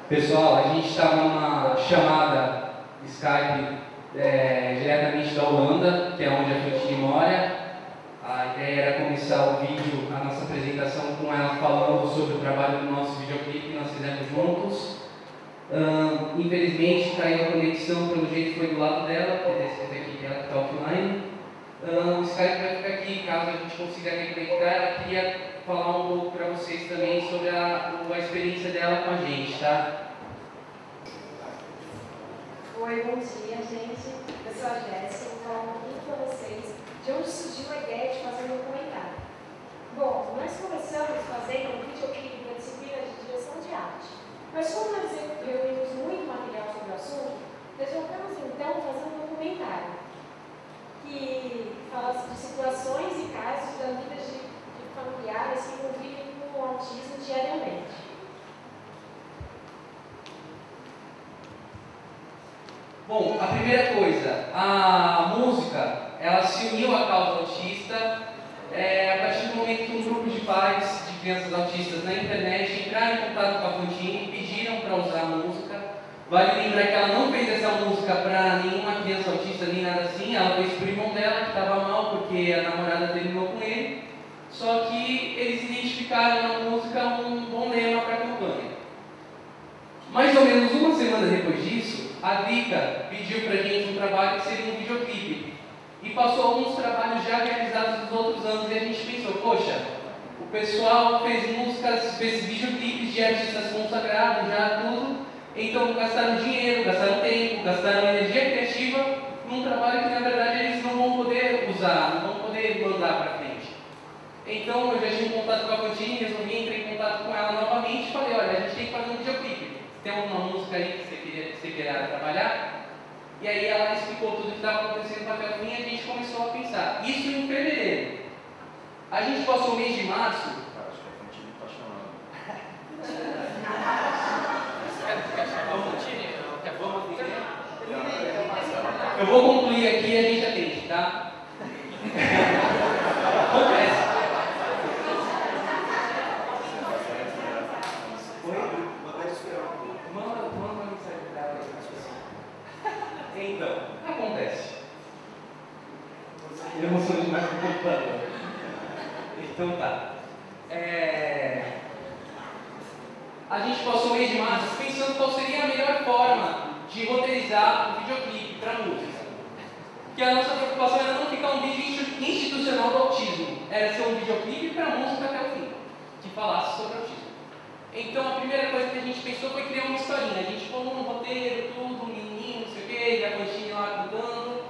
Pessoal, a gente está numa chamada Skype diretamente da Holanda, que é onde a Fantine mora. A ideia era começar o vídeo, a nossa apresentação com ela falando sobre o trabalho do nosso videoclipe que nós fizemos juntos. Infelizmente caiu a conexão, pelo jeito foi do lado dela, porque desse aqui que ela está offline. O Skype vai ficar aqui, caso a gente consiga reconectar. Ela queria falar um pouco para vocês também sobre a experiência dela com a gente, tá? Oi, bom dia, gente. Eu sou a Jéssica, vou falar um pouquinho para vocês de onde surgiu a ideia de fazer um documentário. Bom, nós começamos fazendo um videoclipe da disciplina de direção de arte. Mas como nós reunimos muito material sobre o assunto, resolvemos então fazer um documentário que fala de situações e casos da vida de familiares que convivem com o autismo diariamente. Bom, a primeira coisa, a música, ela se uniu à causa autista a partir do momento que um grupo de pais de crianças autistas na internet entraram em contato com a Fantine e pediram para usar a música. Vale lembrar que ela não fez essa música para nenhuma criança autista nem nada assim, ela fez para o irmão dela que estava mal porque a namorada terminou com ele, só que eles identificaram na música um bom lema para a campanha. Mais ou menos uma semana depois disso, a Vika pediu para a gente um trabalho que seria um videoclipe. E passou alguns trabalhos já realizados nos outros anos e a gente pensou, poxa, o pessoal fez músicas, fez videoclipes de artistas consagrados, já tudo, então gastaram dinheiro, gastaram tempo, gastaram energia criativa num trabalho que na verdade eles não vão poder usar, não vão poder mandar para frente. Então eu já tinha um contato com a Fantine, resolvi entrar em contato com ela novamente e falei, olha, a gente tem que fazer um videoclipe. Tem alguma música aí que você queira trabalhar? E aí ela explicou tudo o que estava acontecendo no papel e a gente começou a pensar. Isso em fevereiro. A gente passou o mês de março. Cara, acho que a Fantine está chamando. Eu vou concluir aqui e a gente atende, tá? Acontece. Manda uma mensagem para ela aí. Então, acontece. Eu emoção demais com o computador. Então tá. A gente passou o mês de março pensando qual seria a melhor forma de roteirizar o videoclipe para música. Porque a nossa preocupação era não ficar um vídeo institucional do autismo, era ser um videoclipe para música até o fim, que falasse sobre autismo. Então a primeira coisa que a gente pensou foi criar uma historinha. A gente falou um roteiro, tudo, um menininho, não sei o que, e a Fantine lá cantando,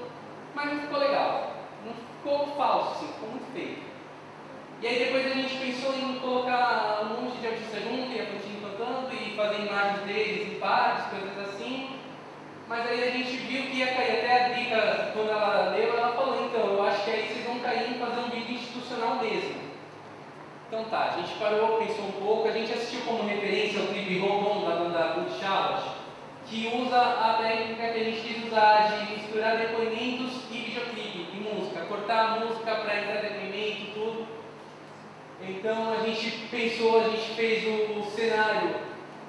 mas não ficou legal, não ficou falso, assim, ficou muito feio. E aí depois a gente pensou em colocar um monte de artistas junto, e a Fantine cantando, e fazer imagens deles em partes, coisas assim. Mas aí a gente viu que ia cair, até a Drica, quando ela leu, ela falou, então, eu acho que aí vocês vão cair em fazer um vídeo institucional mesmo. Então tá, a gente parou, pensou um pouco, a gente assistiu como referência o clipe Rondon da banda Good Charlotte, que usa a técnica que a gente quis usar de misturar depoimentos e videoclipe, e música, cortar a música para entrar depoimento e tudo. Então a gente pensou, a gente fez o cenário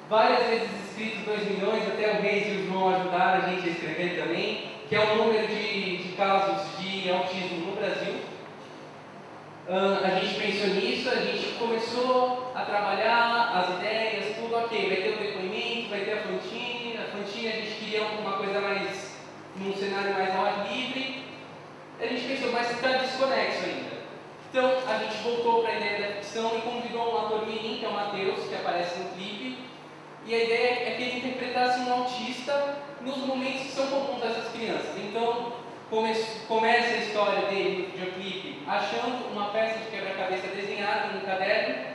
várias vezes escrito 2 milhões, até o Reis e o João ajudaram a gente a escrever também, que é o número de casos de autismo no Brasil. A gente pensou nisso, a gente começou a trabalhar as ideias, tudo ok, vai ter o depoimento, vai ter a Fantine a gente queria uma coisa mais, num cenário mais ao ar livre. A gente pensou, mas está desconexo ainda. Então a gente voltou para a ideia da ficção e convidou um ator mirim, que é o Matheus, que aparece no clipe. E a ideia é que ele interpretasse um autista nos momentos que são comuns dessas crianças. Então começa a história dele no videoclipe achando uma peça de quebra-cabeça desenhada no caderno.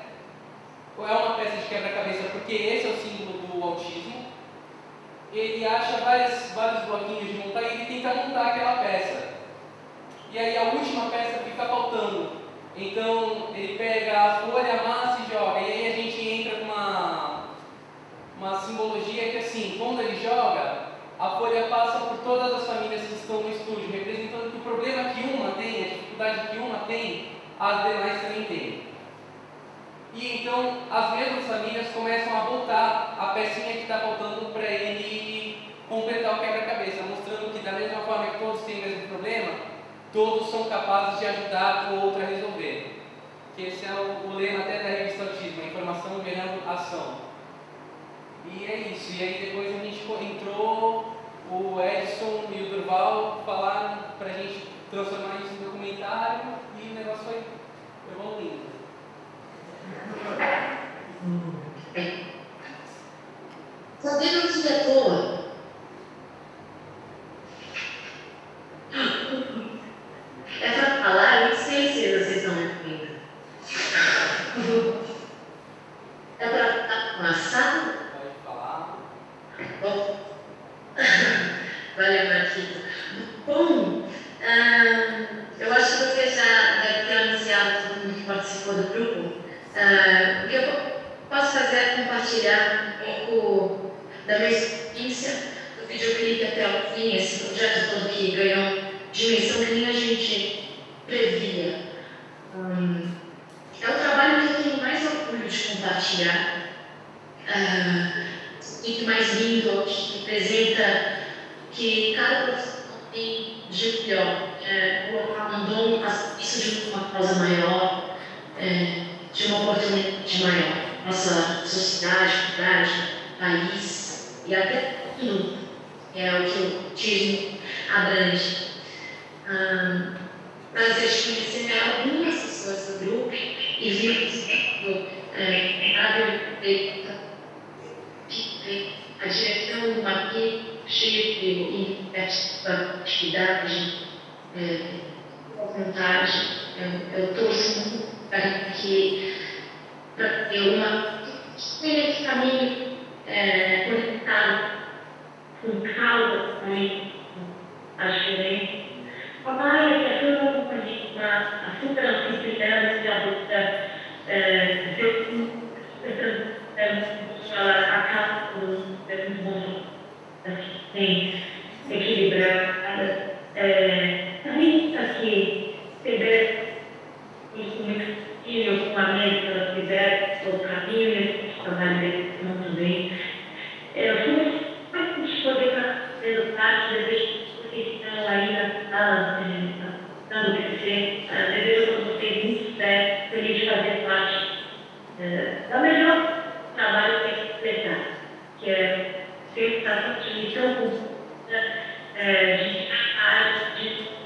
É uma peça de quebra-cabeça porque esse é o símbolo do autismo. Ele acha vários bloquinhos de montar e ele tenta montar aquela peça. E aí a última peça fica faltando. Então ele pega a folha, amassa e joga. E aí a gente entra com uma simbologia que assim, quando ele joga, a folha passa por todas as famílias que estão no estúdio, representando que o problema que uma tem, a dificuldade que uma tem, as demais também têm. E então as mesmas famílias começam a voltar a pecinha que está faltando para ele completar o quebra-cabeça, mostrando que da mesma forma que todos têm o mesmo problema, todos são capazes de ajudar o outro a resolver. Que esse é o lema até da revista Autismo, a informação gerando ação. E é isso, e aí depois a gente entrou, o Edson e o Durval falaram para a gente transformar isso em documentário e o negócio foi evoluindo. Sabendo que é toa. É para falar, eu não sei se vocês estão me ouvindo. É para estar com assado? Pode falar. Bom. Valeu, Marquito. Bom, eu acho que você já deve ter anunciado todo mundo que participou do grupo. O que eu posso fazer é compartilhar um pouco da minha experiência do videoclipe até o fim, esse projeto todo que ganhou dimensão que nem a gente previa. É o trabalho que eu tenho mais orgulho de compartilhar. E que mais lindo, que representa que cada profissional tem de melhor, colocar um dom a serviço de uma causa maior, de uma oportunidade maior. Nossa sociedade, cidade, país e até mundo, é o que o autismo abrange. Prazer de conhecer algumas pessoas do grupo e vir a direção do MAPI cheia de atividade, vontade. Eu torço muito para ter esse caminho conectado com calma também, a diferença. A Maia, que é toda uma super anfitriã de adulta, a casa é muito bom, tem equilibrada. Também aqui, Tibete, isso muito possível, com a mesa Tibete, o caminho, o trabalho dele muito bem. Eu fui muito de poder fazer parte desde vocês estão aí na sala, dando crescer. Desejo a vocês muito sucesso, feliz de fazer parte da melhor trabalho que é completar, que é ser essa transmissão cultura,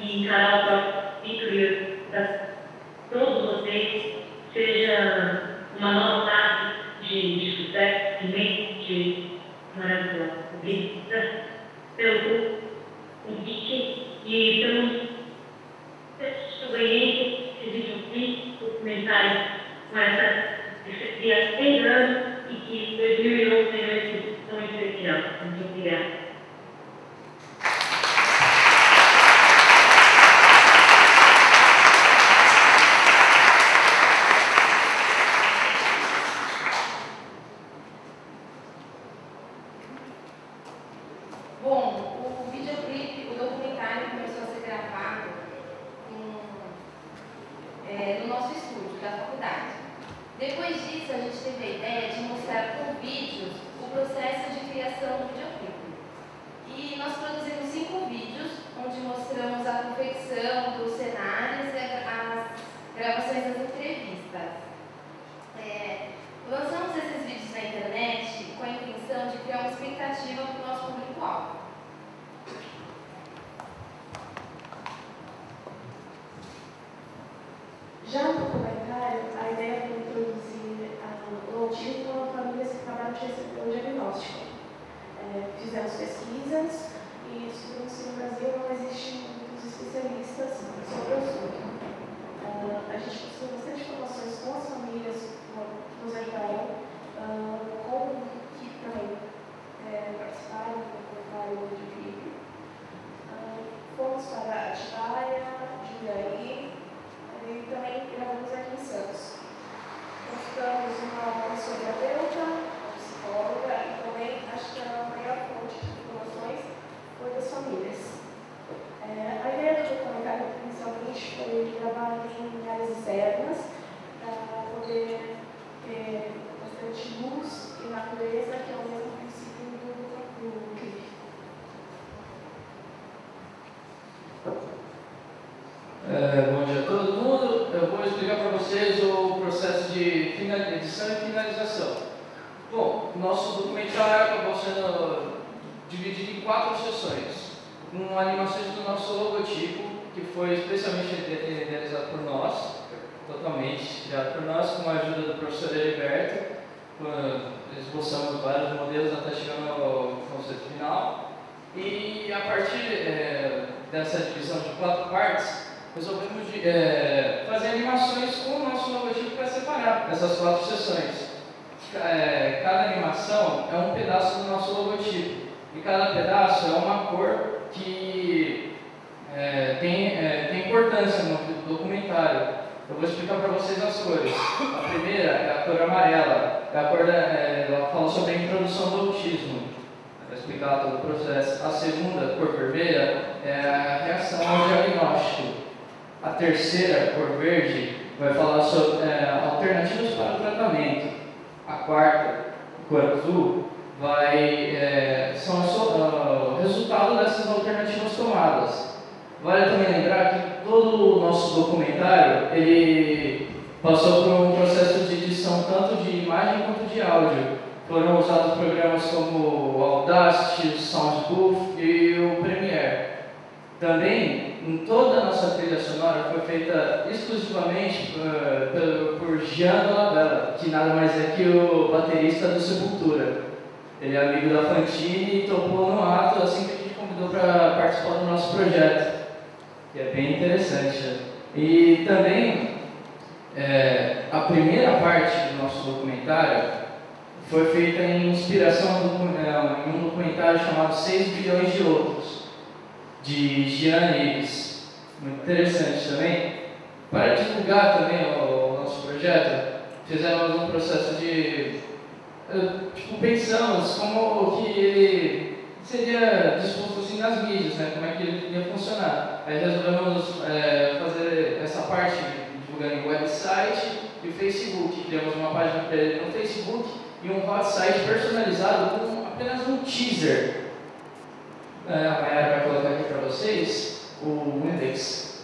de encarar o próprio título para todos vocês, seja uma nova fase de sucesso, de maravilhosa. Obrigada pelo convite e pelo que eu ganhei esse videoclipe, documentário com esse dia 6 anos e que 2011 é uma instituição especial. Muito obrigada. Bom, o videoclipe, o documentário começou a ser gravado no nosso estúdio da faculdade. Depois disso, a gente teve a ideia de mostrar com vídeos o processo de criação do videoclipe. E nós produzimos 5 vídeos, onde mostramos a confecção dos cenários e as gravações das entrevistas. Lançamos esses vídeos na internet com a intenção de criar uma expectativa para o nosso público-alvo. Já de receber o diagnóstico. Fizemos pesquisas e descobrimos que no Brasil não existem muitos especialistas sobre o assunto. A gente conseguiu bastante informações com as famílias que nos ajudaram, como que também participaram do comentário do vídeo. Fomos para Atibaia, Jundiaí e também gravamos aqui em Santos. Buscamos uma fisioterapeuta, uma psicóloga e também acho que a maior fonte de informações foi das famílias. A ideia do documentário inicialmente foi gravar em áreas externas para poder ter bastante luz e natureza, que é o mesmo princípio do clipe. Bom dia a todo mundo. Eu vou explicar para vocês o processo de edição e finalização. Bom, nosso documentário acabou sendo dividido em 4 sessões, com animações do nosso logotipo, que foi especialmente realizado por nós, totalmente criado por nós, com a ajuda do professor Heriberto. Esboçamos vários modelos até chegando ao conceito final. E a partir dessa divisão de 4 partes, resolvemos fazer animações com o nosso logotipo para separar essas 4 sessões. Cada animação é um pedaço do nosso logotipo e cada pedaço é uma cor que tem importância no documentário. Eu vou explicar para vocês as cores. A primeira é a cor amarela, ela fala sobre a introdução do autismo, vai explicar todo o processo. A segunda, cor vermelha, é a reação ao diagnóstico. A terceira, cor verde, vai falar sobre alternativas para o tratamento. A quarta, cor azul, são o resultado dessas alternativas tomadas. Vale também lembrar que todo o nosso documentário ele passou por um processo de edição tanto de imagem quanto de áudio. Foram usados programas como o Audacity, o Soundbooth e o Premiere. Também, em toda a nossa trilha sonora foi feita exclusivamente por Jean Dolabella, que nada mais é que o baterista do Sepultura. Ele é amigo da Fantini e topou no ato assim que a gente convidou para participar do nosso projeto, que é bem interessante. E também, a primeira parte do nosso documentário foi feita em inspiração em um documentário chamado 6 bilhões de outros, de Jean Ives, muito interessante também. Para divulgar também o nosso projeto, fizemos um processo de... pensamos como que ele seria disposto assim nas mídias, né? Como é que ele ia funcionar. Aí resolvemos fazer essa parte divulgando o website e o Facebook. Criamos uma página para ele no Facebook e um hot site personalizado com apenas um teaser. A Mayara vai colocar aqui para vocês o index.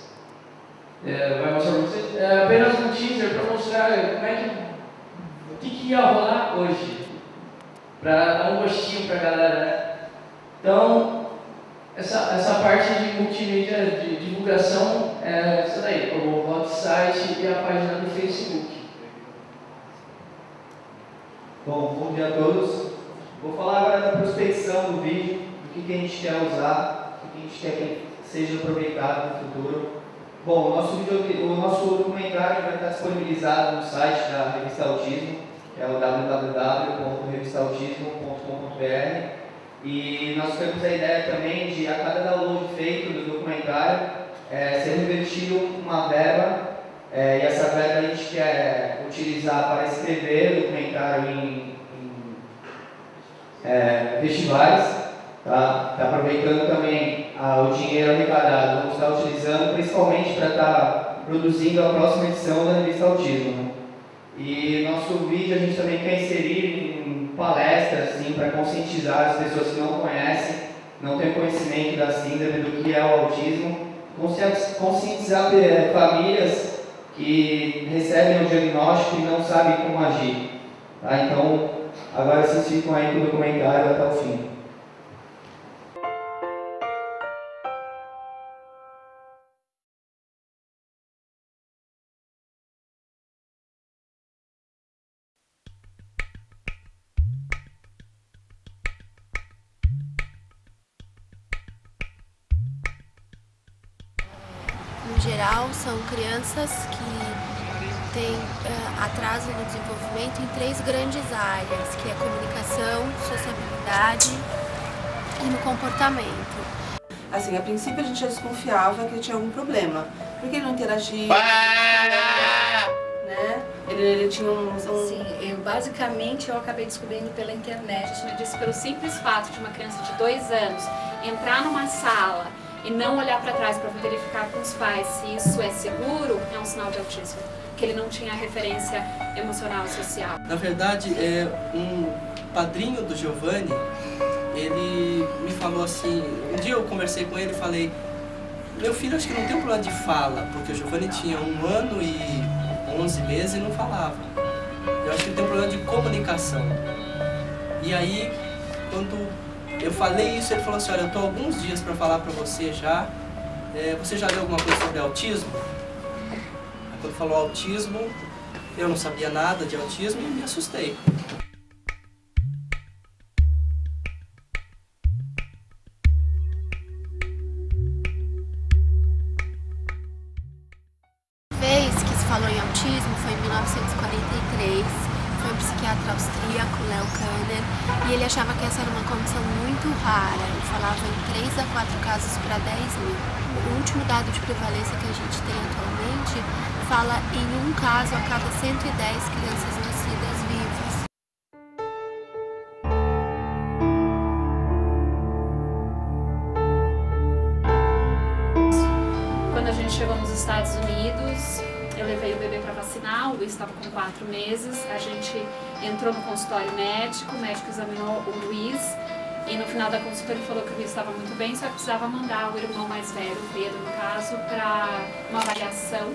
Vai mostrar para vocês apenas um teaser para mostrar o que ia rolar hoje, para dar um gostinho para a galera, né? Então, essa parte de multimídia, de divulgação, é isso daí, o hot site e a página do Facebook. Bom dia a todos. Vou falar agora da prospecção do vídeo, do que a gente quer usar, o que a gente quer que seja aproveitado no futuro. Bom, o nosso documentário vai estar disponibilizado no site da Revista Autismo, que é o www.revistautismo.com.br, e nós temos a ideia também de, a cada download feito do documentário, ser revertido uma verba, e essa verba a gente quer utilizar para escrever o documentário em festivais. Tá aproveitando também o dinheiro arrecadado, vamos estar utilizando principalmente para estar produzindo a próxima edição da Revista Autismo, né? E nosso vídeo a gente também quer inserir em palestras, assim, para conscientizar as pessoas que não conhecem, não têm conhecimento da síndrome, do que é o autismo, conscientizar famílias que recebem o diagnóstico e não sabem como agir. Tá? Então, agora vocês ficam aí com o documentário até o fim. em geral, são crianças que têm atraso no desenvolvimento em 3 grandes áreas, que é comunicação, sociabilidade e no comportamento. Assim, a princípio a gente já desconfiava que ele tinha algum problema, porque ele não interagia, né? Ele tinha Sim, basicamente eu acabei descobrindo pela internet. Eu disse, pelo simples fato de uma criança de 2 anos entrar numa sala e não olhar para trás para verificar com os pais se isso é seguro, é um sinal de autismo, que ele não tinha referência emocional e social. Na verdade, um padrinho do Giovanni, ele me falou assim, um dia eu conversei com ele e falei, meu filho acho que não tem um problema de fala, porque o Giovanni tinha 1 ano e 11 meses e não falava. Eu acho que ele tem um problema de comunicação. E aí, quando eu falei isso, ele falou assim, olha, eu estou alguns dias para falar para você já, você já leu alguma coisa sobre autismo? Aí, quando falou autismo, eu não sabia nada de autismo e me assustei. Falou em autismo foi em 1943, foi um psiquiatra austríaco, Leo Kanner, e ele achava que essa era uma condição muito rara, ele falava em 3 a 4 casos para 10 mil. O último dado de prevalência que a gente tem atualmente fala em 1 caso a cada 110 crianças nascidas vivas. Quando a gente chegou nos Estados Unidos, eu levei o bebê para vacinar, o Luiz estava com 4 meses, a gente entrou no consultório médico, o médico examinou o Luiz e no final da consulta ele falou que o Luiz estava muito bem, só que precisava mandar o irmão mais velho, o Pedro no caso, para uma avaliação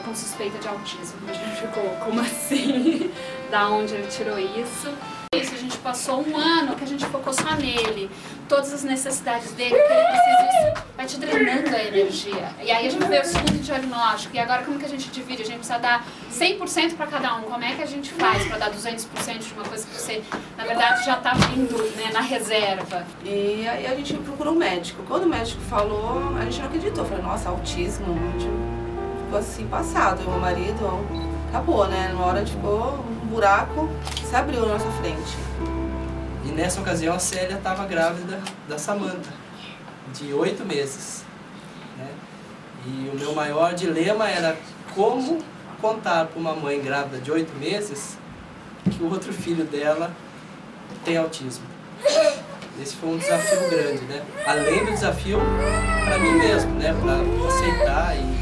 com suspeita de autismo. A gente ficou, como assim? Da onde ele tirou isso? Isso, a gente passou 1 ano que a gente focou só nele, todas as necessidades dele, o que ele precisa, isso vai te drenando a energia. E aí a gente veio o segundo diagnóstico, e agora como que a gente divide? A gente precisa dar 100% para cada um, como é que a gente faz para dar 200% de uma coisa que você, na verdade, já está vindo, né, na reserva? E aí a gente procurou um médico. Quando o médico falou, a gente não acreditou. Falei, nossa, autismo, a gente ficou assim passado. E o meu marido, acabou, né? Numa hora ficou um buraco, se abriu na nossa frente. E nessa ocasião a Célia estava grávida da Samantha, de 8 meses. Né? E o meu maior dilema era como contar para uma mãe grávida de 8 meses que o outro filho dela tem autismo. Esse foi um desafio grande, né? Além do desafio para mim mesmo, né? Para aceitar e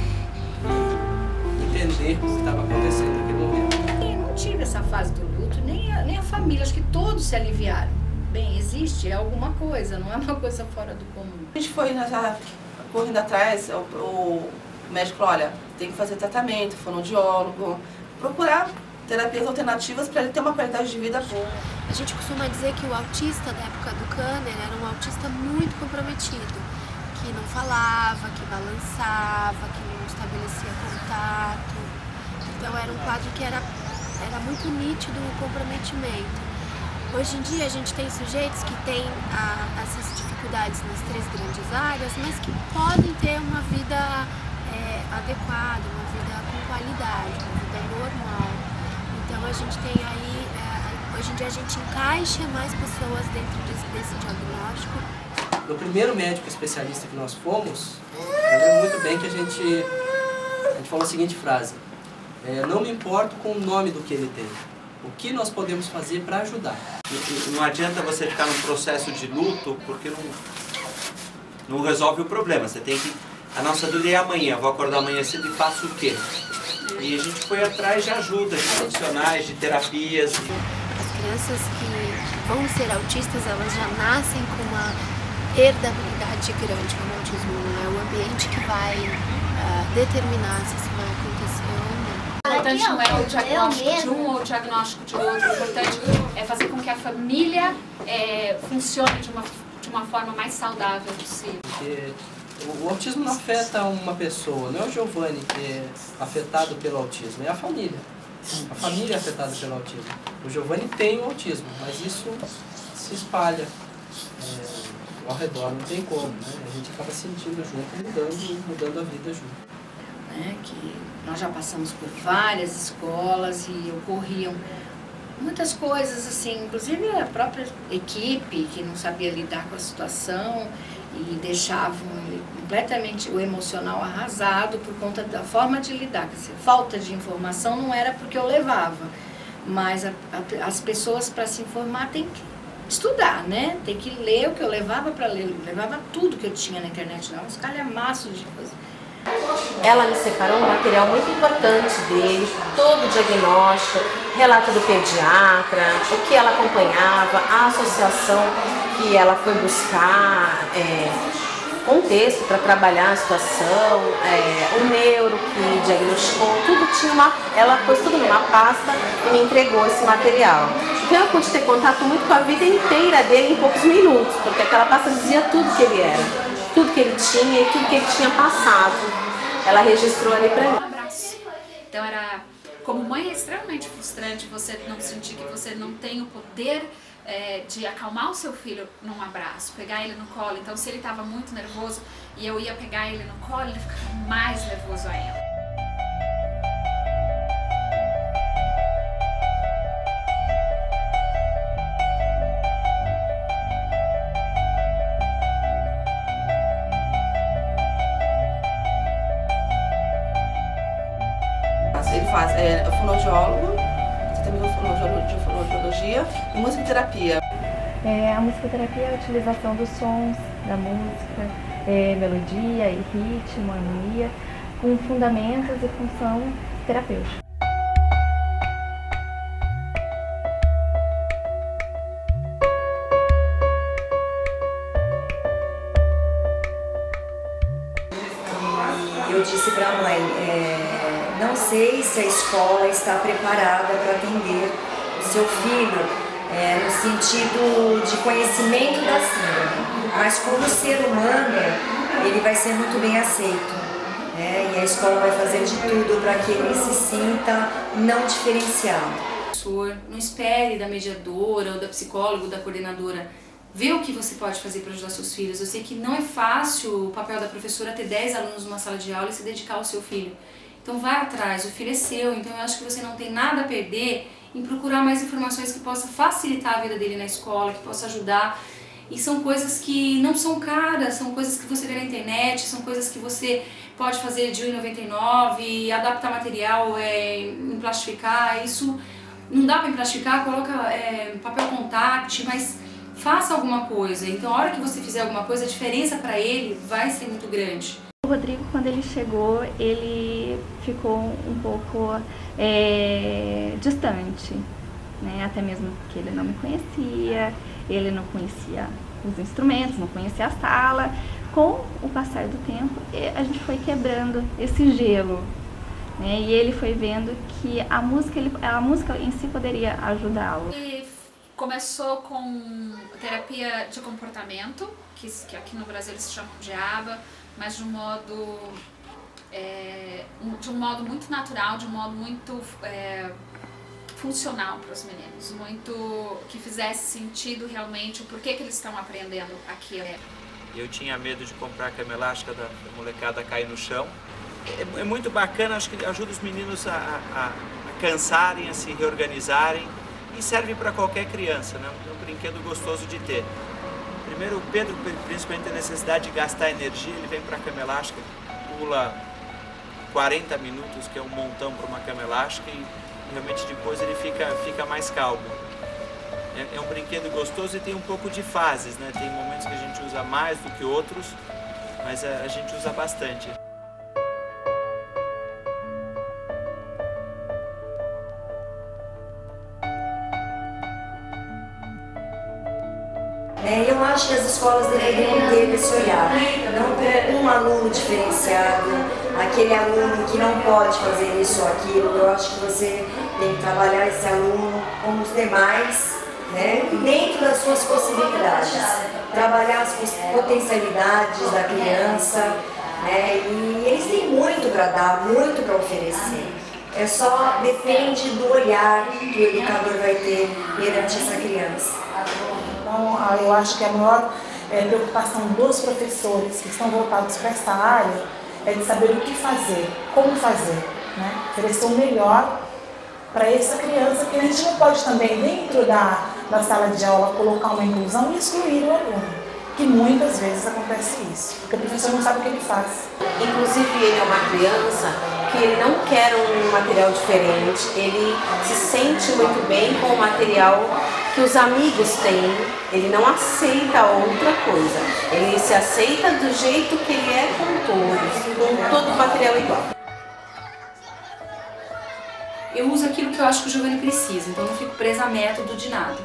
entender o que estava acontecendo naquele momento. Eu não tive essa fase do luto, nem a família, acho que todos se aliviaram. Bem, existe, é alguma coisa, não é uma coisa fora do comum. A gente foi correndo atrás, o médico falou, olha, tem que fazer tratamento, fonoaudiólogo, procurar terapias alternativas para ele ter uma qualidade de vida boa. A gente costuma dizer que o autista da época do Kanner era um autista muito comprometido, que não falava, que balançava, que não estabelecia contato. Então era um quadro que era muito nítido o comprometimento. Hoje em dia a gente tem sujeitos que têm essas dificuldades nas 3 grandes áreas, mas que podem ter uma vida adequada, uma vida com qualidade, uma vida normal. Então a gente tem aí, hoje em dia a gente encaixa mais pessoas dentro desse diagnóstico. No primeiro médico especialista que nós fomos, eu lembro muito bem que a gente falou a seguinte frase, não me importo com o nome do que ele tem, o que nós podemos fazer para ajudar. Não adianta você ficar num processo de luto porque não resolve o problema. Você tem que... A nossa dúvida é amanhã, vou acordar amanhã cedo e faço o quê? E a gente foi atrás de ajuda, de profissionais, de terapias. As crianças que vão ser autistas, elas já nascem com uma herdabilidade grande com o autismo, não é o ambiente que vai determinar se isso vai acontecer ou não. O importante não é o diagnóstico de um ou o diagnóstico de outro, o importante é fazer com que a família funcione de uma forma mais saudável possível. Porque o autismo não afeta uma pessoa, não é o Giovanni que é afetado pelo autismo, é a família. A família é afetada pelo autismo. O Giovanni tem o autismo, mas isso se espalha. O ao redor não tem como, né? A gente acaba sentindo junto, mudando a vida junto. Que nós já passamos por várias escolas e ocorriam muitas coisas assim, inclusive a própria equipe que não sabia lidar com a situação e deixavam completamente o emocional arrasado por conta da forma de lidar. Quer dizer, falta de informação não era porque eu levava, mas as pessoas para se informar têm que estudar, né? Tem que ler o que eu levava para ler, eu levava tudo que eu tinha na internet, uns calhamaços de coisa. Ela me separou um material muito importante dele, todo o diagnóstico, relato do pediatra, o que ela acompanhava, a associação que ela foi buscar, contexto para trabalhar a situação, o neuro que diagnosticou, tudo tinha ela pôs tudo numa pasta e me entregou esse material. Então eu pude ter contato muito com a vida inteira dele em poucos minutos, porque aquela pasta dizia tudo que ele era, tudo que ele tinha e tudo que ele tinha passado. Ela registrou ali pra mim. Um abraço. Então era, como mãe, é extremamente frustrante você não sentir que você não tem o poder de acalmar o seu filho num abraço, pegar ele no colo. Então se ele estava muito nervoso e eu ia pegar ele no colo, ele ficava mais nervoso ainda. Ele faz fonoaudiólogo, também de fonoaudiologia e musicoterapia. A musicoterapia é a utilização dos sons, da música, melodia e ritmo, harmonia, com fundamentos e função terapêutica. Eu disse para a mãe, não sei se a escola está preparada para atender o seu filho no sentido de conhecimento da síndrome, mas como ser humano ele vai ser muito bem aceito, e a escola vai fazer de tudo para que ele se sinta não diferenciado. Não espere da mediadora ou da psicóloga ou da coordenadora ver o que você pode fazer para ajudar seus filhos. Eu sei que não é fácil o papel da professora ter 10 alunos numa sala de aula e se dedicar ao seu filho. Então vai atrás, o filho é seu, então eu acho que você não tem nada a perder em procurar mais informações que possam facilitar a vida dele na escola, que possa ajudar. E são coisas que não são caras, são coisas que você vê na internet, são coisas que você pode fazer de R$1,99, adaptar material, emplastificar. Isso não dá para emplastificar, coloca papel contact, mas faça alguma coisa. Então a hora que você fizer alguma coisa, a diferença para ele vai ser muito grande. O Rodrigo, quando ele chegou, ele ficou um pouco distante, né? Até mesmo porque ele não me conhecia, ele não conhecia os instrumentos, não conhecia a sala. Com o passar do tempo, a gente foi quebrando esse gelo, né? E ele foi vendo que a música em si poderia ajudá-lo. Começou com terapia de comportamento, que aqui no Brasil eles chamam de ABA, mas de um modo muito natural, de um modo muito funcional para os meninos, muito que fizesse sentido realmente o porquê que eles estão aprendendo aquilo. Eu tinha medo de comprar a cama elástica da molecada cair no chão. É muito bacana, acho que ajuda os meninos a cansarem, a se reorganizarem. E serve para qualquer criança, né? É um brinquedo gostoso de ter. Primeiro, o Pedro, principalmente, tem necessidade de gastar energia, ele vem para a cama elástica, pula 40 minutos, que é um montão para uma cama elástica, e realmente depois ele fica mais calmo. É um brinquedo gostoso e tem um pouco de fases, né? Tem momentos que a gente usa mais do que outros, mas a gente usa bastante. Eu acho que as escolas deveriam ter esse olhar, não ter um aluno diferenciado, aquele aluno que não pode fazer isso ou aquilo. Eu acho que você tem que trabalhar esse aluno como os demais, né? Dentro das suas possibilidades, trabalhar as potencialidades da criança, né? E eles têm muito para dar, muito para oferecer. Só depende do olhar que o educador vai ter perante essa criança. Então, eu acho que a maior preocupação dos professores que estão voltados para essa área é de saber o que fazer, como fazer, né? Oferecer o melhor para essa criança, porque a gente não pode também, dentro da sala de aula, colocar uma inclusão e excluir o aluno, que muitas vezes acontece isso, porque o professor não sabe o que ele faz. Inclusive, ele é uma criança que ele não quer um material diferente, ele se sente muito bem com o material que os amigos têm, ele não aceita outra coisa, ele se aceita do jeito que ele é com todo o material igual. Eu uso aquilo que eu acho que o Giovanni precisa, então eu não fico presa a método de nada.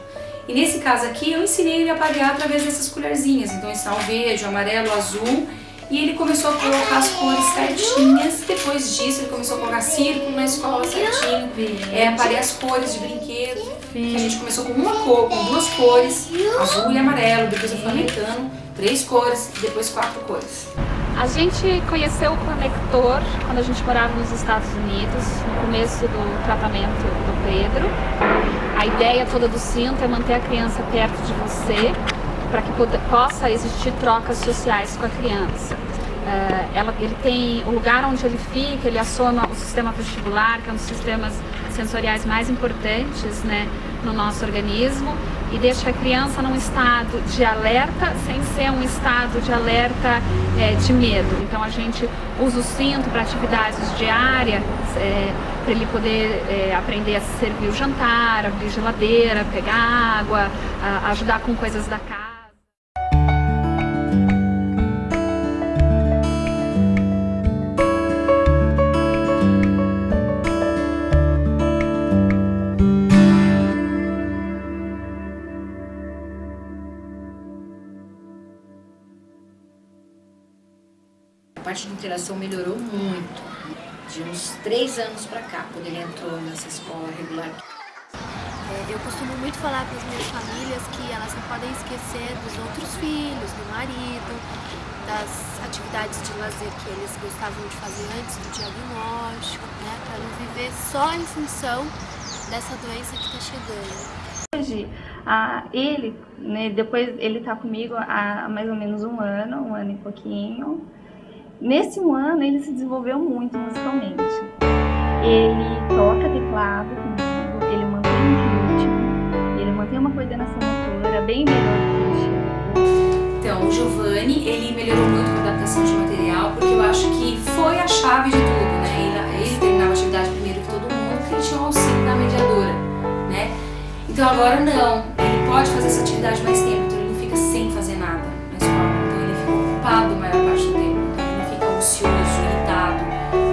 E nesse caso aqui, eu ensinei ele a parear através dessas colherzinhas, então ensinar o verde, o amarelo, o azul, e ele começou a colocar as cores certinhas. Depois disso, ele começou a colocar círculo na escola certinho, parear as cores de brinquedo, que a gente começou com uma cor, com 2 cores, azul e amarelo, depois eu fui aumentando 3 cores, e depois 4 cores. A gente conheceu o Conector quando a gente morava nos Estados Unidos, no começo do tratamento do Pedro. A ideia toda do cinto é manter a criança perto de você, para que possa existir trocas sociais com a criança. Ele tem o lugar onde ele fica, ele aciona o sistema vestibular, que é um dos sistemas sensoriais mais importantes, né, no nosso organismo, e deixa a criança num estado de alerta, sem ser um estado de alerta de medo. Então a gente usa o cinto para atividades diárias, para ele poder aprender a servir o jantar, abrir geladeira, pegar água, ajudar com coisas da casa. A parte de interação melhorou muito, de uns 3 anos para cá, quando ele entrou nessa escola regular. Eu costumo muito falar para as minhas famílias que elas não podem esquecer dos outros filhos, do marido, das atividades de lazer que eles gostavam de fazer antes do diagnóstico, né, para não viver só em função dessa doença que está chegando. Hoje, ele, né, depois ele está comigo há mais ou menos um ano e pouquinho. Nesse 1 ano, ele se desenvolveu muito musicalmente. Ele toca teclado comigo, ele mantém um ritmo, ele mantém uma coordenação motora bem melhor que eu. Então, o Giovanni, ele melhorou muito com a adaptação de material, porque eu acho que foi a chave de tudo, né? Ele terminava a atividade primeiro que todo mundo, porque ele tinha o auxílio da mediadora, né? Então agora não, ele pode fazer essa atividade mais tempo, então ele não fica sem fazer nada na escola, então ele fica ocupado a maior parte do tempo. Ansioso, irritado,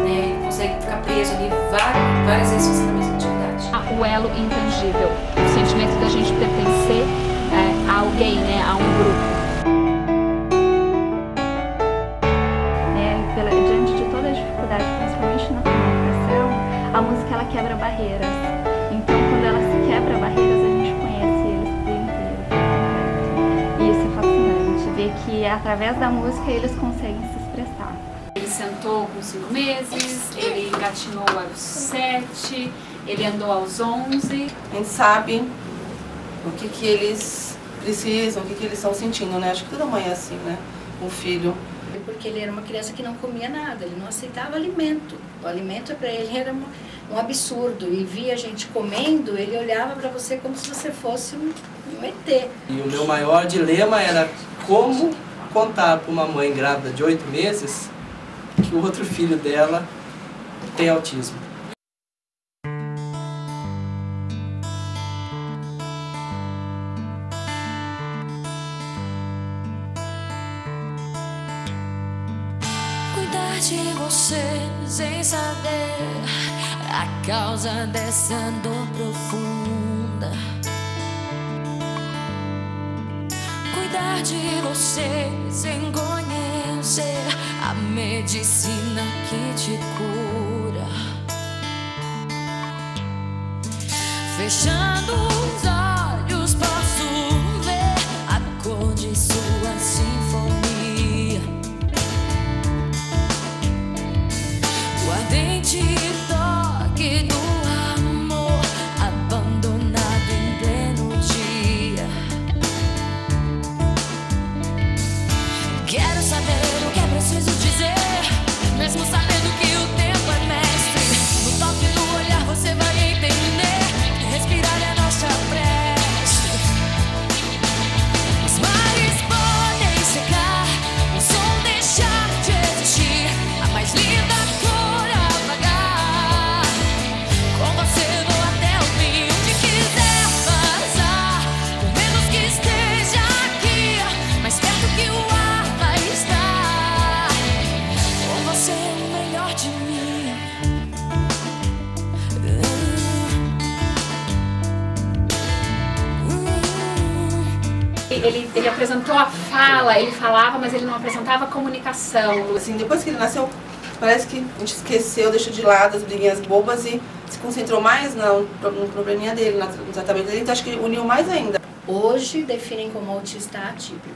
né? Ele consegue ficar preso ali várias vezes fazendo a mesma atividade. O elo intangível, o sentimento da gente pertencer a alguém, né? A um grupo. Diante de toda a dificuldade, principalmente na comunicação, a música ela quebra barreiras. Então, quando ela se quebra barreiras, a gente conhece eles por inteiro. E isso é fascinante, ver que através da música eles conseguem se expressar. Ele sentou com 5 meses, ele engatinou aos 7, ele andou aos 11. A gente sabe o que eles precisam, o que eles estão sentindo, né? Acho que toda mãe é assim, né? Com o filho. Porque ele era uma criança que não comia nada, ele não aceitava alimento. O alimento para ele era um absurdo. E via a gente comendo, ele olhava para você como se você fosse um ET. E o meu maior dilema era como contar para uma mãe grávida de 8 meses que o outro filho dela tem autismo. Cuidar de você sem saber a causa dessa dor profunda. Cuidar de você sem conhecer a medicina que te cura. Fechando os olhos posso ver a cor de sua sinfonia. O ardente toque do amor abandonado em pleno dia. Ele apresentou a fala, ele falava, mas ele não apresentava a comunicação. Assim, depois que ele nasceu, parece que a gente esqueceu, deixou de lado as briguinhas bobas e se concentrou mais no probleminha dele, no tratamento dele, então acho que uniu mais ainda. Hoje definem como autista atípico,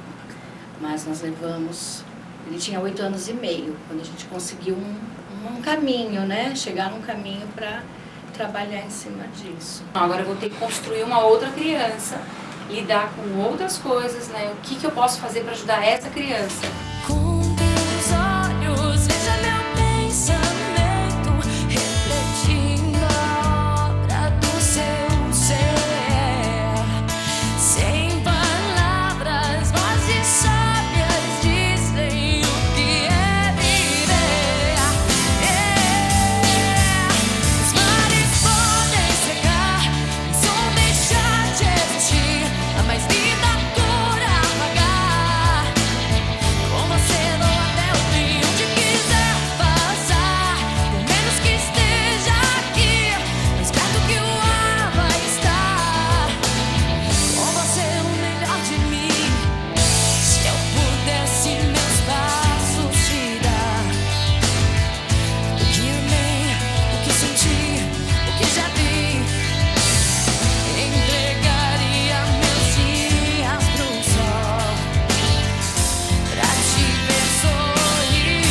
mas nós levamos... Ele tinha 8 anos e meio, quando a gente conseguiu um caminho, né? Chegar num caminho para trabalhar em cima disso. Agora eu vou ter que construir uma outra criança, lidar com outras coisas, né? O que eu posso fazer para ajudar essa criança? Com teus olhos, veja meu pensamento, refletindo a obra do seu ser. Sem palavras, vozes sábias dizem o que é viver. Os mares podem secar, o som deixar de existir, a mais linda cor apagar. Com você vou até o fim, onde quiser passar, por menos que esteja aqui, mais perto que o ar vai estar. Com você o melhor de mim, se eu pudesse meus passos te dar. O que amei, o que senti, o que já vi, entregaria meus dias pro sol, pra te ver sorrir.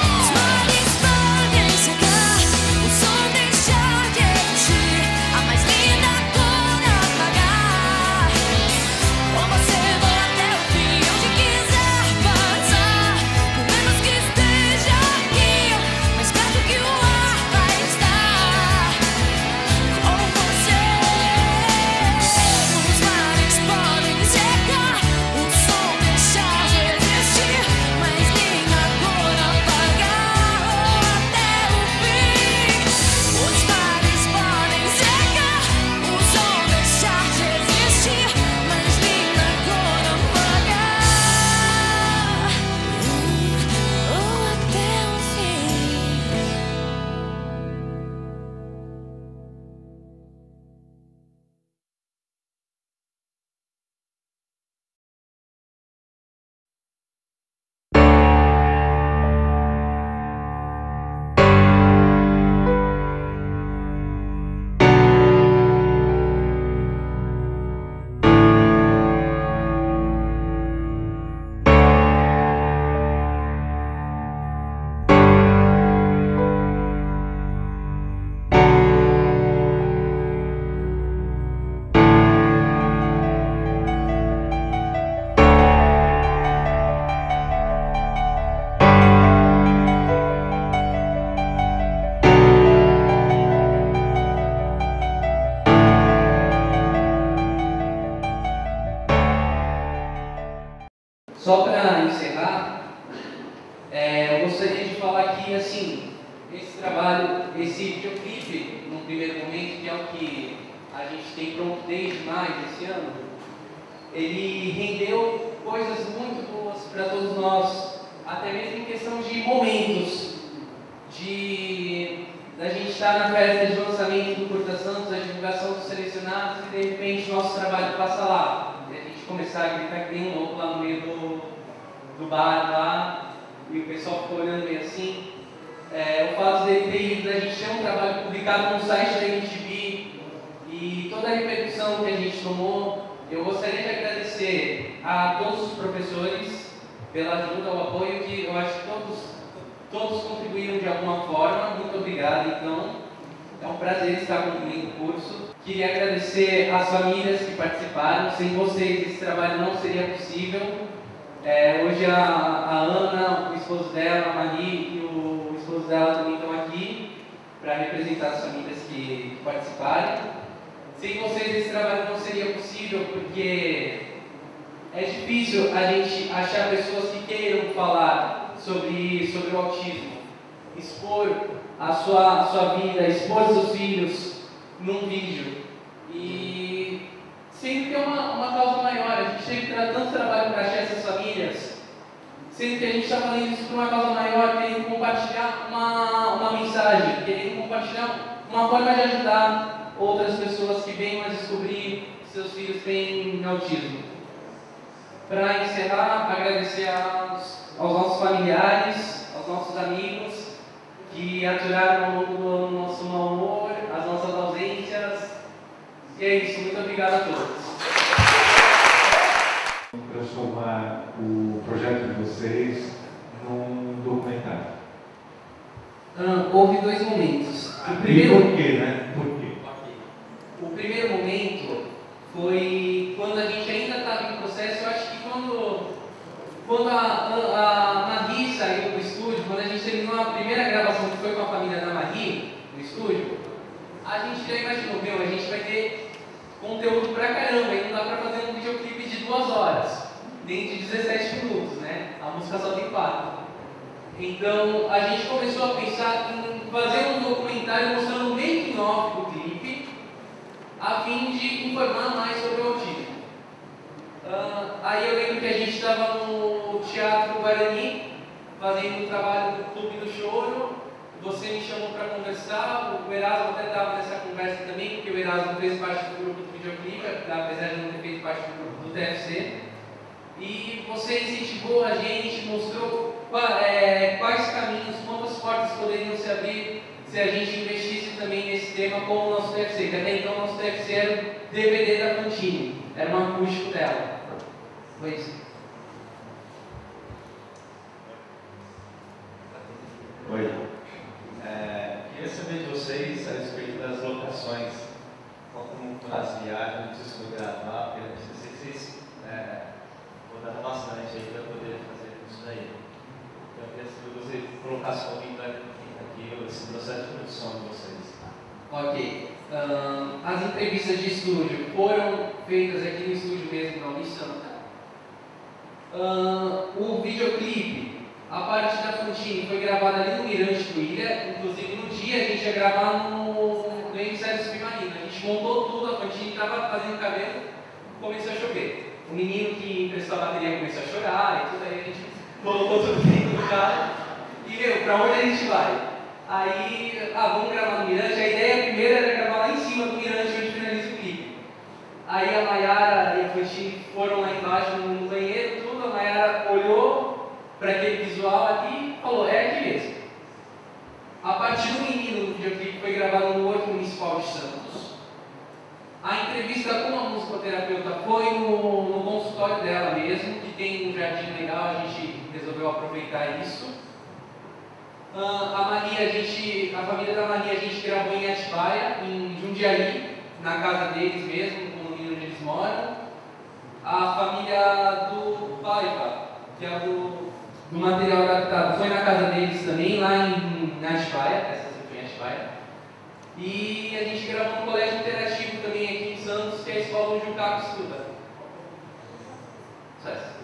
Os mares podem secar, o som deixar de existir, a mais linda cor apagar. Com você vou até o fim, onde quiser passar, por menos que esteja aqui, mais perto que o ar vai estar. Com você, os mares podem secar, o som deixar de existir, mas linda cor apagar até o fim. Os mares podem secar, o som deixar de existir, mas linda cor apagar até o fim. Só para encerrar, eu gostaria de falar que, assim, esse trabalho, esse videoclipe, no primeiro momento, que é o que a gente tem pronto desde maio desse ano, ele rendeu coisas muito boas para todos nós, até mesmo em questão de momentos, da gente estar na festa de lançamento do Curta Santos, a divulgação dos selecionados, e de repente o nosso trabalho passa lá. E a gente começar a gritar que tem um louco lá no meio do bar lá, e o pessoal ficou olhando meio assim. O fato dele ter ido, da gente ter um trabalho publicado no site da MTV e toda a repercussão que a gente tomou, eu gostaria de agradecer a todos os professores pela ajuda, o apoio, que eu acho que todos contribuíram de alguma forma. Muito obrigado, então. É um prazer estar concluindo o curso. Queria agradecer às famílias que participaram. Sem vocês, esse trabalho não seria possível. Hoje a Ana, o esposo dela, a Mari e o esposo dela também estão aqui para representar as famílias que participarem. Sem vocês, esse trabalho não seria possível, porque é difícil a gente achar pessoas que queiram falar sobre o autismo. expor a sua vida, expor seus filhos num vídeo. E sempre que é uma causa maior, a gente tem que ter tanto trabalho para achar essas famílias, sendo que a gente está fazendo isso por uma causa maior, querendo compartilhar uma mensagem, querendo compartilhar uma forma de ajudar outras pessoas que venham a descobrir que seus filhos têm autismo. Para encerrar, agradecer aos nossos familiares, aos nossos amigos que aturaram ao longo do nosso mau humor, as nossas ausências. E é isso, muito obrigado a todos. Transformar o projeto de vocês num documentário. Houve dois momentos. E por quê, né? Por quê? O primeiro momento foi quando a gente ainda estava em processo. Eu acho que quando a Marie saiu do estúdio, quando a gente terminou a primeira gravação que foi com a família da Marie no estúdio, a gente já imaginou, a gente vai ter conteúdo pra caramba, e não dá pra fazer um videoclipe de 2 horas, dentro de 17 minutos, né? A música só tem 4. Então a gente começou a pensar em fazer um documentário mostrando o making of do clipe, a fim de informar mais sobre o autismo. Aí eu lembro que a gente estava no Teatro Guarani, fazendo o trabalho do Clube do Choro. Você me chamou para conversar, o Erasmo até estava nessa conversa também, porque o Erasmo fez parte do grupo do videoclipe, apesar de não ter feito parte do grupo do TFC. E você incentivou a gente, mostrou quais caminhos, quantas portas poderiam se abrir se a gente investisse também nesse tema com o nosso TFC, que até então o nosso TFC era o DVD da Fantine, era um acústico dela. Foi isso. Oi. Queria saber de vocês a respeito das locações, como as viagens, não sei se foi gravar, porque eu sei que vocês mudaram bastante aí para poder fazer isso daí. Então, eu queria saber se você colocasse um pouquinho aqui esse processo de produção de vocês. Ok. As entrevistas de estúdio foram feitas aqui no estúdio mesmo, na Unisanta. O videoclipe, a parte da Fantine foi gravada ali no Mirante do Ilha, inclusive no dia a gente ia gravar no Emissário Submarino. A gente montou tudo, a Fantine estava fazendo cabelo, começou a chover. O menino que emprestou a bateria começou a chorar e tudo, aí a gente colocou tudo dentro do carro e, pra onde a gente vai? Aí, vamos gravar no Mirante. A ideia primeira era gravar lá em cima do Mirante, onde finaliza o clipe. Aí a Mayara e a Fantine foram lá embaixo no banheiro, tudo, a Mayara olhou para aquele visual aqui e falou, é aqui mesmo. A parte do menino do videoclipe foi gravado no Horto Municipal de Santos. A entrevista com a musicoterapeuta foi no consultório dela mesmo, que tem um jardim legal, a gente resolveu aproveitar isso. A família da Maria a gente gravou em Atibaia, em Jundiaí, na casa deles mesmo, no condomínio onde eles moram. A família do Paiva, que é do material adaptado, foi na casa deles também, lá em Atibaia, essa foi em Atibaia. E a gente gravou um colégio interativo também aqui em Santos, que é a escola onde o Caco estuda. Sucesso.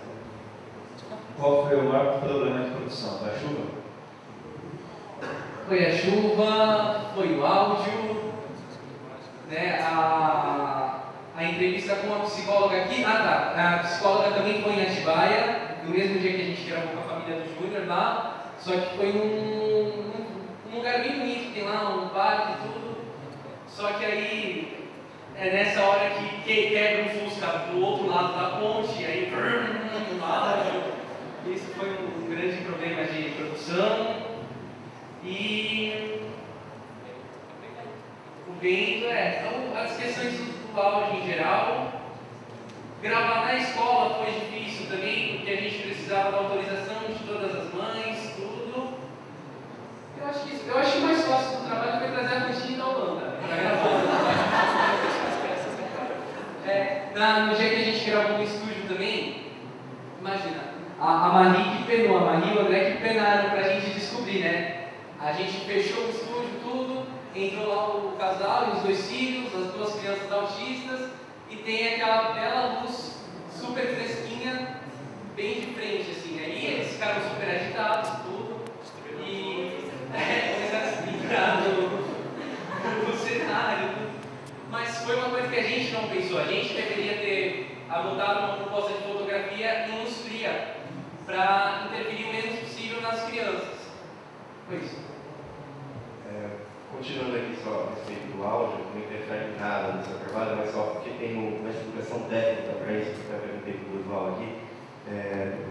Qual foi o maior problema de produção? Foi a chuva? Foi a chuva, foi o áudio, né? A entrevista com a psicóloga aqui. A psicóloga também foi em Atibaia, no mesmo dia que a gente gravou com a família do Júnior lá, só que foi num lugar bem bonito, tem lá um parque e tudo. Só que aí é nessa hora que quebra um Fusca do outro lado da ponte, aí isso foi um grande problema de produção. E o vento então, as questões do áudio em geral. Gravar na escola foi difícil também, porque a gente precisava da autorização de todas as mães, tudo. Eu acho que o mais fácil do trabalho foi trazer a Fantine da Holanda para gravar. No dia que a gente gravou no estúdio também, imagina, a Marie que penou, a Marie e o André que penaram para a gente descobrir, né? A gente fechou o estúdio, tudo, entrou lá o casal e os 2 filhos, as 2 crianças autistas, e tem aquela bela luz super fresquinha, bem de frente, assim, né? E eles ficaram super agitados, tudo, e pensou, a gente deveria ter adotado uma proposta de fotografia em luz fria para interferir o menos possível nas crianças. Foi isso. Continuando aqui só a respeito do áudio, não interfere em nada no seu trabalho, mas só porque tem uma explicação técnica para isso, que eu perguntei para o Duval aqui,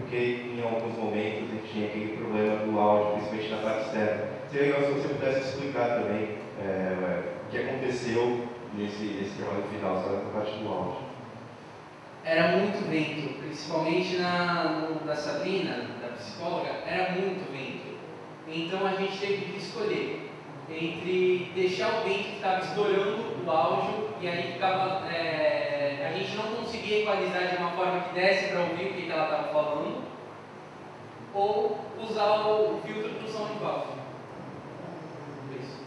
porque em alguns momentos a gente tinha aquele problema do áudio, principalmente na parte externa. Seria legal se você pudesse explicar também o que aconteceu nesse trabalho final, só na parte do áudio. Era muito vento, principalmente da Sabrina, da psicóloga, era muito vento. Então a gente teve que escolher entre deixar o vento que estava estourando o áudio e aí ficava, a gente não conseguia equalizar de uma forma que desse para ouvir o que ela estava falando, ou usar o filtro do som de bafo. Isso.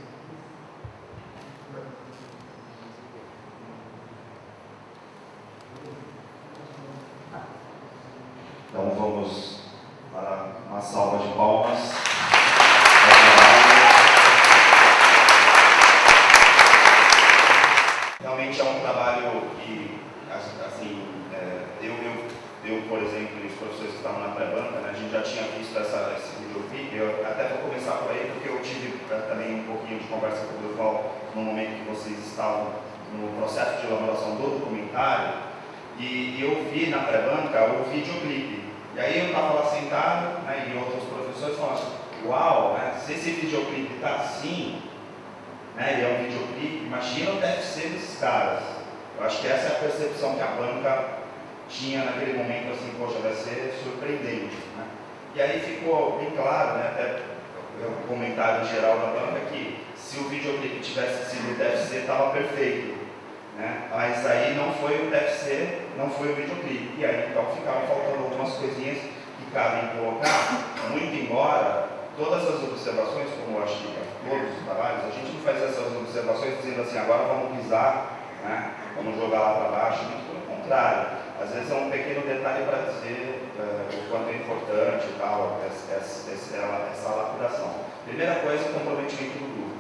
Então vamos para uma salva de palmas. Realmente é um trabalho que, assim, eu, por exemplo, e os professores que estavam na pré-banca, né, a gente já tinha visto esse videoclipe. Eu até vou começar por aí, porque eu tive também um pouquinho de conversa com o Duval no momento que vocês estavam no processo de elaboração do documentário, e eu vi na pré-banca o videoclipe. E aí eu estava lá sentado, né, e outros professores falaram assim, uau, né, se esse videoclipe está assim, né, e é um videoclipe, imagina o TFC desses caras. Eu acho que essa é a percepção que a banca tinha naquele momento, assim, poxa, vai ser surpreendente, né? E aí ficou bem claro, né, até o comentário geral da banca, que se o videoclipe tivesse sido o TFC, estava perfeito, né? Mas aí não foi o TFC, não foi o videoclipe. E aí então ficaram faltando algumas coisinhas que cabem colocar, muito embora todas as observações, como eu acho que todos os trabalhos, a gente não faz essas observações dizendo assim, agora vamos pisar, né, vamos jogar lá para baixo, muito pelo contrário. Às vezes é um pequeno detalhe para dizer o quanto é importante e tal, essa lapidação. Primeira coisa, o comprometimento do grupo.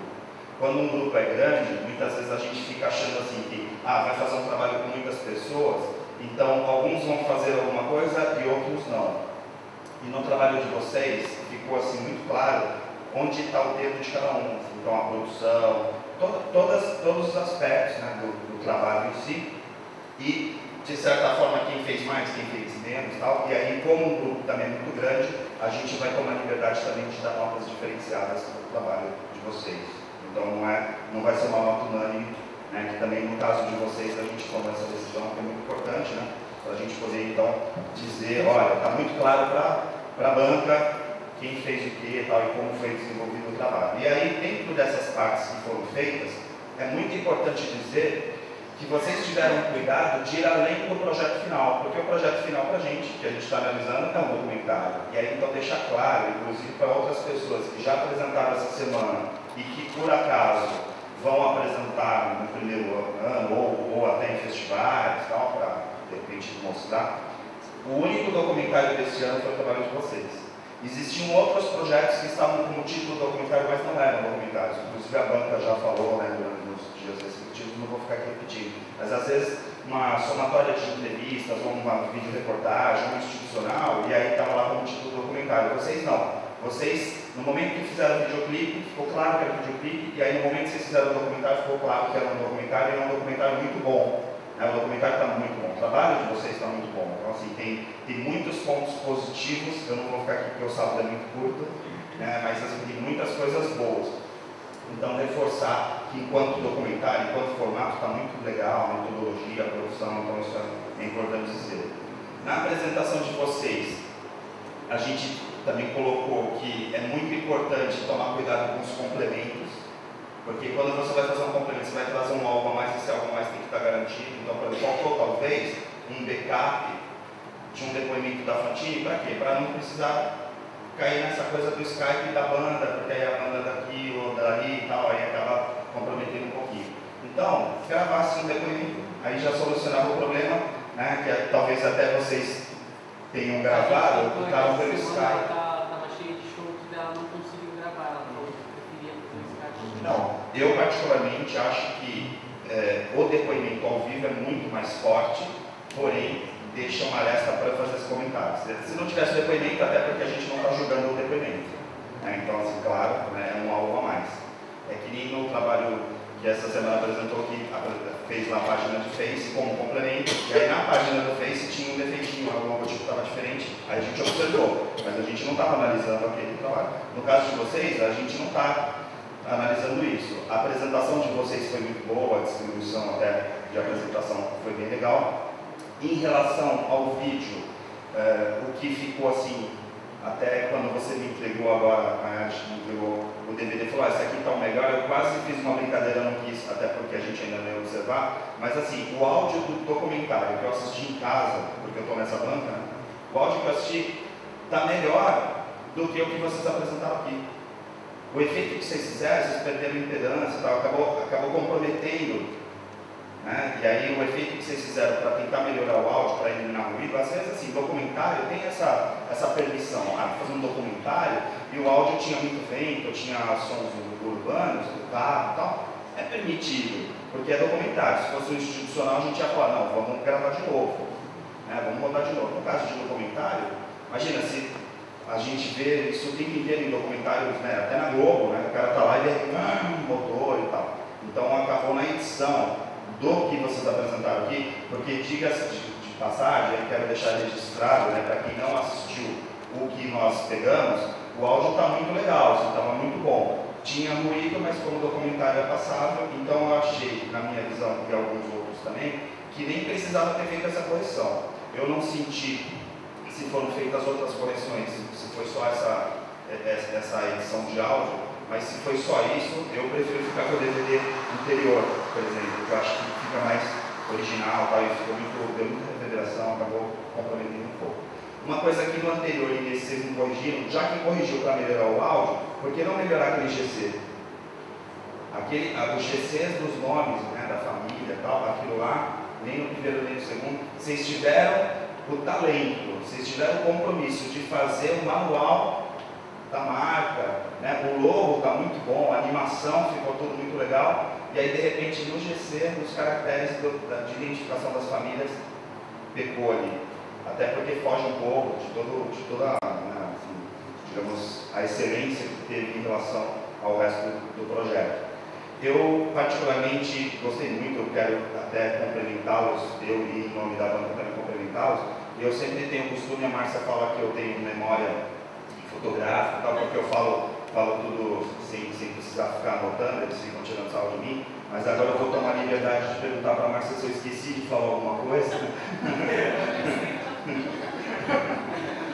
Quando um grupo é grande, muitas vezes a gente fica achando assim que vai fazer um trabalho com muitas pessoas, então alguns vão fazer alguma coisa e outros não. E no trabalho de vocês ficou assim muito claro onde está o dedo de cada um. Então a produção, todos os aspectos, né, do trabalho em si, e de certa forma quem fez mais, quem fez menos, tal. E aí, como um grupo também é muito grande, a gente vai tomar liberdade também de dar notas diferenciadas para o trabalho de vocês. Então não vai ser uma nota unânime, né, que também no caso de vocês a gente toma essa decisão, que é muito importante, né, para a gente poder então dizer, olha, está muito claro para a banca quem fez o que tal, e como foi desenvolvido o trabalho. E aí, dentro dessas partes que foram feitas, é muito importante dizer que vocês tiveram cuidado de ir além do projeto final, porque o projeto final para a gente, que a gente está analisando, é um documentário. E aí então deixar claro, inclusive para outras pessoas que já apresentaram essa semana e que por acaso vão apresentar no primeiro ano ou até em festivais, tal, para de repente mostrar, o único documentário desse ano foi o trabalho de vocês. Existiam outros projetos que estavam como título do documentário, mas não eram documentários. Inclusive a banca já falou, né, nos dias respectivos, não vou ficar aqui repetindo. Mas às vezes uma somatória de entrevistas, ou uma vídeo-reportagem, um institucional, e aí estava lá como título do documentário. Vocês não. Vocês, no momento que fizeram o videoclipe, ficou claro que era um videoclipe, e aí no momento que vocês fizeram o documentário, ficou claro que era um documentário, e é um documentário muito bom. O documentário está muito bom, o trabalho de vocês está muito bom. Então, assim, tem muitos pontos positivos. Eu não vou ficar aqui porque o sábado é muito curto, né, mas assim, tem muitas coisas boas. Então, reforçar que enquanto documentário, enquanto formato, está muito legal, a metodologia, a produção, então isso é importante dizer. Na apresentação de vocês, a gente também colocou que é muito importante tomar cuidado com os complementos. Porque quando você vai fazer um complemento, você vai trazer um algo a mais, esse algo a mais tem que estar garantido. Então, por exemplo, faltou talvez um backup de um depoimento da Fantini, para quê? Para não precisar cair nessa coisa do Skype da banda, porque aí a banda daqui ou dali e tal, aí acaba comprometendo um pouquinho. Então, gravasse um depoimento, aí já solucionava o problema, né, que talvez até vocês tenham gravado ou estavam pelo Skype. Estava cheio de show que ela não conseguiu gravar, ela falou que preferia fazer o Skype. Não, eu particularmente acho que o depoimento ao vivo é muito mais forte, porém deixa uma aresta para fazer esses comentários. Se não tivesse depoimento, até porque a gente não está julgando o depoimento. Então, assim, claro, é um algo a mais. É que nem no trabalho que essa semana apresentou, que fez lá a página do Face como complemento, e aí na página do Face tinha um defeitinho, o logotipo estava diferente, aí a gente observou, mas a gente não estava analisando aquele trabalho. No caso de vocês, a gente não está analisando isso. A apresentação de vocês foi muito boa, a distribuição até de apresentação foi bem legal. Em relação ao vídeo, o que ficou assim, até quando você me entregou agora, a arte me entregou o DVD, falou, esse aqui está o melhor, eu quase fiz uma brincadeira, não quis, até porque a gente ainda não ia observar, mas assim, o áudio do documentário que eu assisti em casa, porque eu estou nessa banca, né? O áudio que eu assisti está melhor do que o que vocês apresentaram aqui. O efeito que vocês fizeram, vocês perderam impedância e tal, acabou comprometendo. Né? E aí o efeito que vocês fizeram para tentar melhorar o áudio, para eliminar o ruído, às vezes assim, documentário tem essa permissão, fazer um documentário e o áudio tinha muito vento, tinha sons urbanos, do carro e tal, é permitido, porque é documentário. Se fosse um institucional, a gente ia falar, não, vamos gravar de novo, né? Vamos rodar de novo. No caso de documentário, imagina se a gente vê isso o tempo inteiro em documentários, né? Até na Globo, né? O cara tá lá e vê motor e tal. Então acabou na edição do que vocês apresentaram aqui, porque diga-se de passagem, eu quero deixar registrado, né, para quem não assistiu o que nós pegamos, o áudio está muito legal, estava muito bom. Tinha ruído, mas como documentário é passável, então eu achei, na minha visão e alguns outros também, que nem precisava ter feito essa correção. Eu não senti se foram feitas outras correções, se foi só essa edição de áudio, mas se foi só isso, eu prefiro ficar com o DVD anterior, por exemplo, que eu acho que fica mais original, tá? E ficou deu muita reverberação, acabou comprometendo um pouco. Uma coisa que no anterior e nesse vocês não corrigiram, já que corrigiu para melhorar o áudio, por que não melhorar aquele GC? Os GCs dos nomes, né, da família, tal, aquilo lá, nem no primeiro nem no segundo, vocês tiveram o talento, vocês tiveram o compromisso de fazer o manual da marca, né? O logo está muito bom, a animação ficou tudo muito legal, e aí de repente no GC, nos caracteres de identificação das famílias, pecou ali, até porque foge um pouco de toda né, assim, digamos, a excelência que teve em relação ao resto do projeto. Eu particularmente gostei muito, eu quero até cumprimentá-los, eu e em nome da banca também cumprimentá-los, eu sempre tenho o costume, a Márcia fala que eu tenho memória fotográfica, tal, porque eu falo tudo sem precisar ficar anotando, eles ficam tirando sarro de mim, mas agora eu vou tomar a liberdade de perguntar para a Márcia se eu esqueci de falar alguma coisa.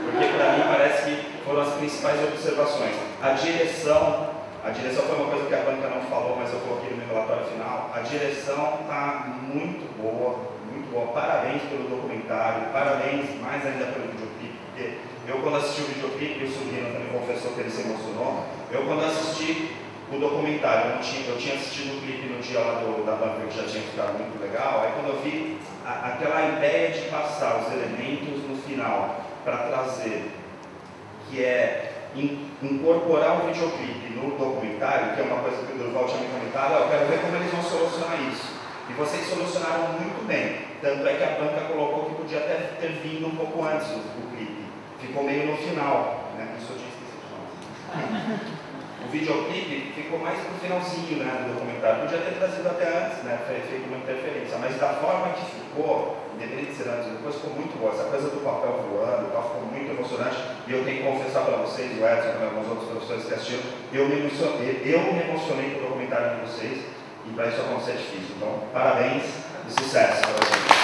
Porque para mim parece que foram as principais observações. A direção foi uma coisa que a banca não falou, mas eu coloquei no meu relatório final. A direção está muito boa, muito boa. Parabéns pelo documentário, parabéns mais ainda pelo videoclipe, porque eu, quando assisti o videoclipe, o sobrinho também confessou que ele se emocionou. Eu, quando assisti o documentário, eu tinha assistido o clipe no dia lá da banca, que já tinha ficado muito legal. Aí, quando eu vi aquela ideia de passar os elementos no final para trazer, que é incorporar o videoclipe no documentário, que é uma coisa que o Durval tinha me comentado, eu quero ver como eles vão solucionar isso. E vocês solucionaram muito bem. Tanto é que a banca colocou que podia até ter vindo um pouco antes do clipe. Ficou meio no final, né? Isso eu tinha esquecido de falar. O videoclipe ficou mais pro finalzinho, né, do documentário. Podia ter trazido até antes, né? Foi feito uma interferência. Mas da forma que ficou, independente de ser antes, depois ficou muito boa. Essa coisa do papel voando, tal, ficou muito emocionante. E eu tenho que confessar para vocês, o Edson e alguns outros professores que assistiram, eu me emocionei com o documentário de vocês. E para isso acontecer é difícil. Então, parabéns e sucesso para vocês.